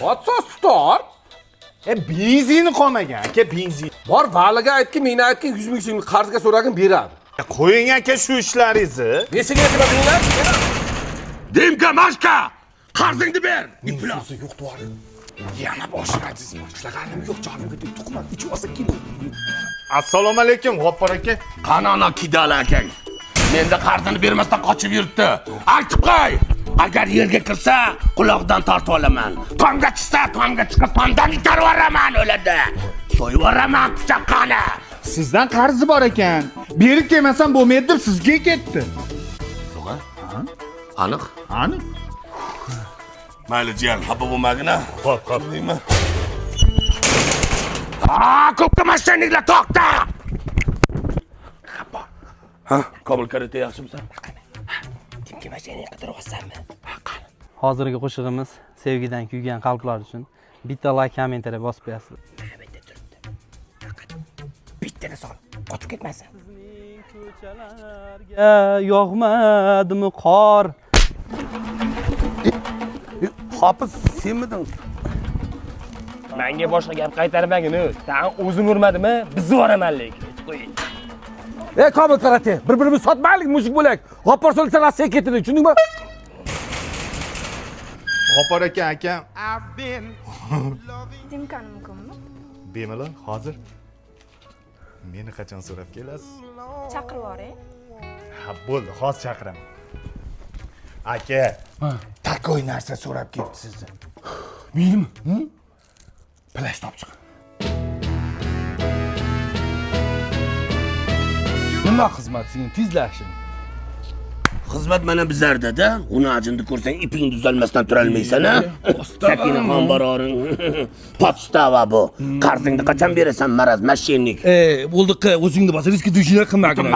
Otsoz tutor. Benzin qolmagan aka, benzin. Bor valiga aytki, meni aytki 100 ming so'mlik qarzga so'ragin beradi. Qo'ying aka shu ishlaringizni. Nesiga aytmadinglar? Demka mashka! Qarzingni ber. Iflos yo'q to'g'ri. Yana boshladingizmi? Ishlaganim yo'q, jonimga tuqmat, ichib olsa kino. Assalomu alaykum, G'offar aka. Qanona kidala akang. Menda qarzini bermasdan qochib yuribdi. Aytib qo'y. Agar yerga kirsa, quloqdan tortib olaman. Tomga chiqsa, tomga chiqib, tomdan itarib yuboraman o'ladi. So'yib yuboraman pichoqqani. Sizdan qarzi bor ekan. Berib kelmasam bo'lmaydi deb sizga ketdi. Nima? Aniq? Aniq. Mayli jiyan, xafa bo'lmagina. Xo'p. Deyman. Ko'pga mashinalar to'xta. Xafa. Ha, Kobul karate yaxshimisan? Timga mashinani qidirib olsanmi? Hozirgi qo'shig'imiz sevgidan kuygan qalblar uchun bitta like kommentariy bosib qo'yasiz. Bitta turibdi. Faqat bittani sol. Qochib ketmasin. Bizning ko'chalarga yog'madimi qor? Hofiz, senmiding? Menga boshqa gap qaytarmagin. Tag'in o'zim urmadimi? Bizni boramanlik. Qo'ying. Ey Kobul karate, bir-birimizni sotmaylik, mushuk bo'lak. G'oppor so'lsa Rossiya ketdi, tushundingmi? G'offar aka. Dimkani mumkinmi? Bemalol, hozir. Meni qachon so'rab kelasiz? Chaqirib yuboring. Ha, bo'ldi, hozir chaqiraman. Aka, takoy narsa so'rab ketdi sizdan. Menimi? Plash topchiq. Nima xizmat sizning tezlashing? Xizmat mana bizlarda-da. Uni ajinni ko'rsang ipingni tuzalmasdan tura olmaysan-a? Sakinaxon bororing. Podstava bu. Qarzingni qachon berasan, maraz mashinanik? Bo'ldi, o'zingni bos, risk dushina qilmagin.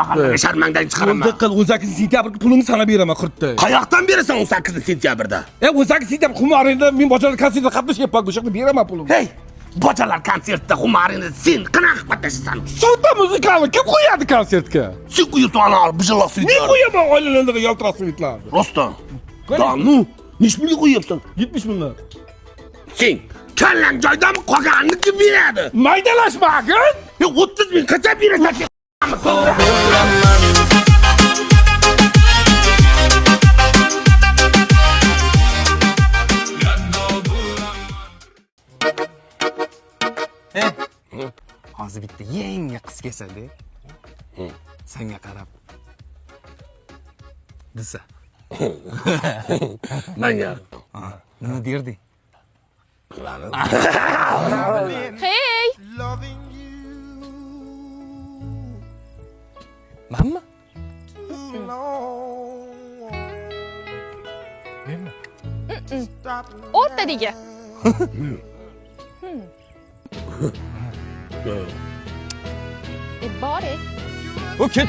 Sharmangdan chiqaraman. Bo'ldi, 18 sentyabrga pulini sanab beraman, qirtdi. Qayoqdan berasan 18 sentyabrda? 18 sentyabr xumoringda men bojalar konsertida qatnashyapman, o'shaqni beraman pulimni. Hey, bojalar konsertda xumaringni sen qanaqa qatnashasan? Sudda muzikani kim qo'yadi konsertga? Sen qo'yib ana bijaloq Men suylar. qo'yaman oilalarga yaltiroq svitlar. Rostdan. Donu, nech pulga qo'yapsan? 70 mingdan. Sen kallang joydami qolganini kim beradi? Maydalashmagin. 30 ming qachon berasan? Hozir bitta yangi qiz kelsa-da. Senga qarab. Desa. Menga. Nima derding? Hey! Manmi? O'rtadagi. Bore. O ket.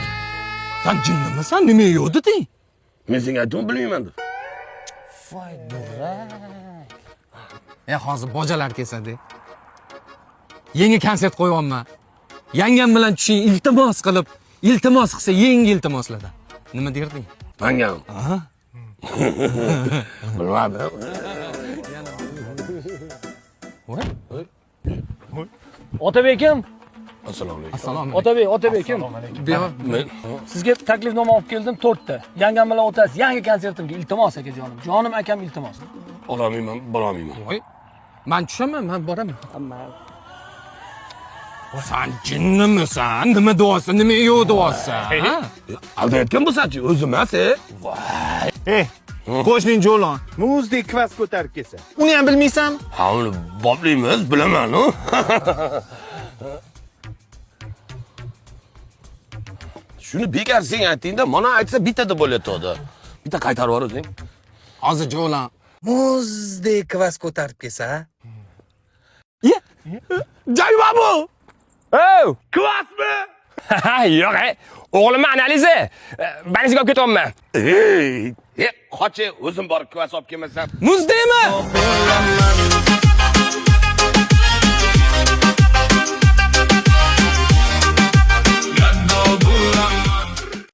Sen jinnimisan? Nima yo'q deding? Men senga aytdim bilmayman deb. Voy durak. Hozir bojalar kelsa-da. Yangi konsert qo'yapman. Yangam bilan tushing, iltimos qilib, iltimos qilsa yangi iltimoslardan. Nima derding? Menga. Bilmadim. Otabekim, Assalomu alaykum. Assalomu Otabekim. Men Sizga taklifnoma olib keldim 4 ta. Yangam bilan o'tasiz. Yangi konsertimga iltimos akajonim. Jonim akam iltimos. olamayman, boramayman. Voy. Men tushaman, men boraman. Sen jinnimisan? Nima duosi, nima yo'q duosi? Aldayotgan bo'lsa-chi, o'zim-a-se. Qo'shning Jo'lon, muzdek kvas ko'tarib kelsa. Uni ham bilmaysanmi? Ha, uni boblaymiz, bilaman-ku. Shuni bekar sen aytdingda, mana aytsa bittada bo'layotdi. Bitta qaytarib yubor o'zing. Hozir Jo'lan muzdek kvas ko'tarib kelsa. Jayva bu. Oh! Kvasmi? Yo'q, o'g'limni analizi. Banizga olib ketyapman. Qochi, o'zim borib kvas olib kelmasam. Muzdaymi?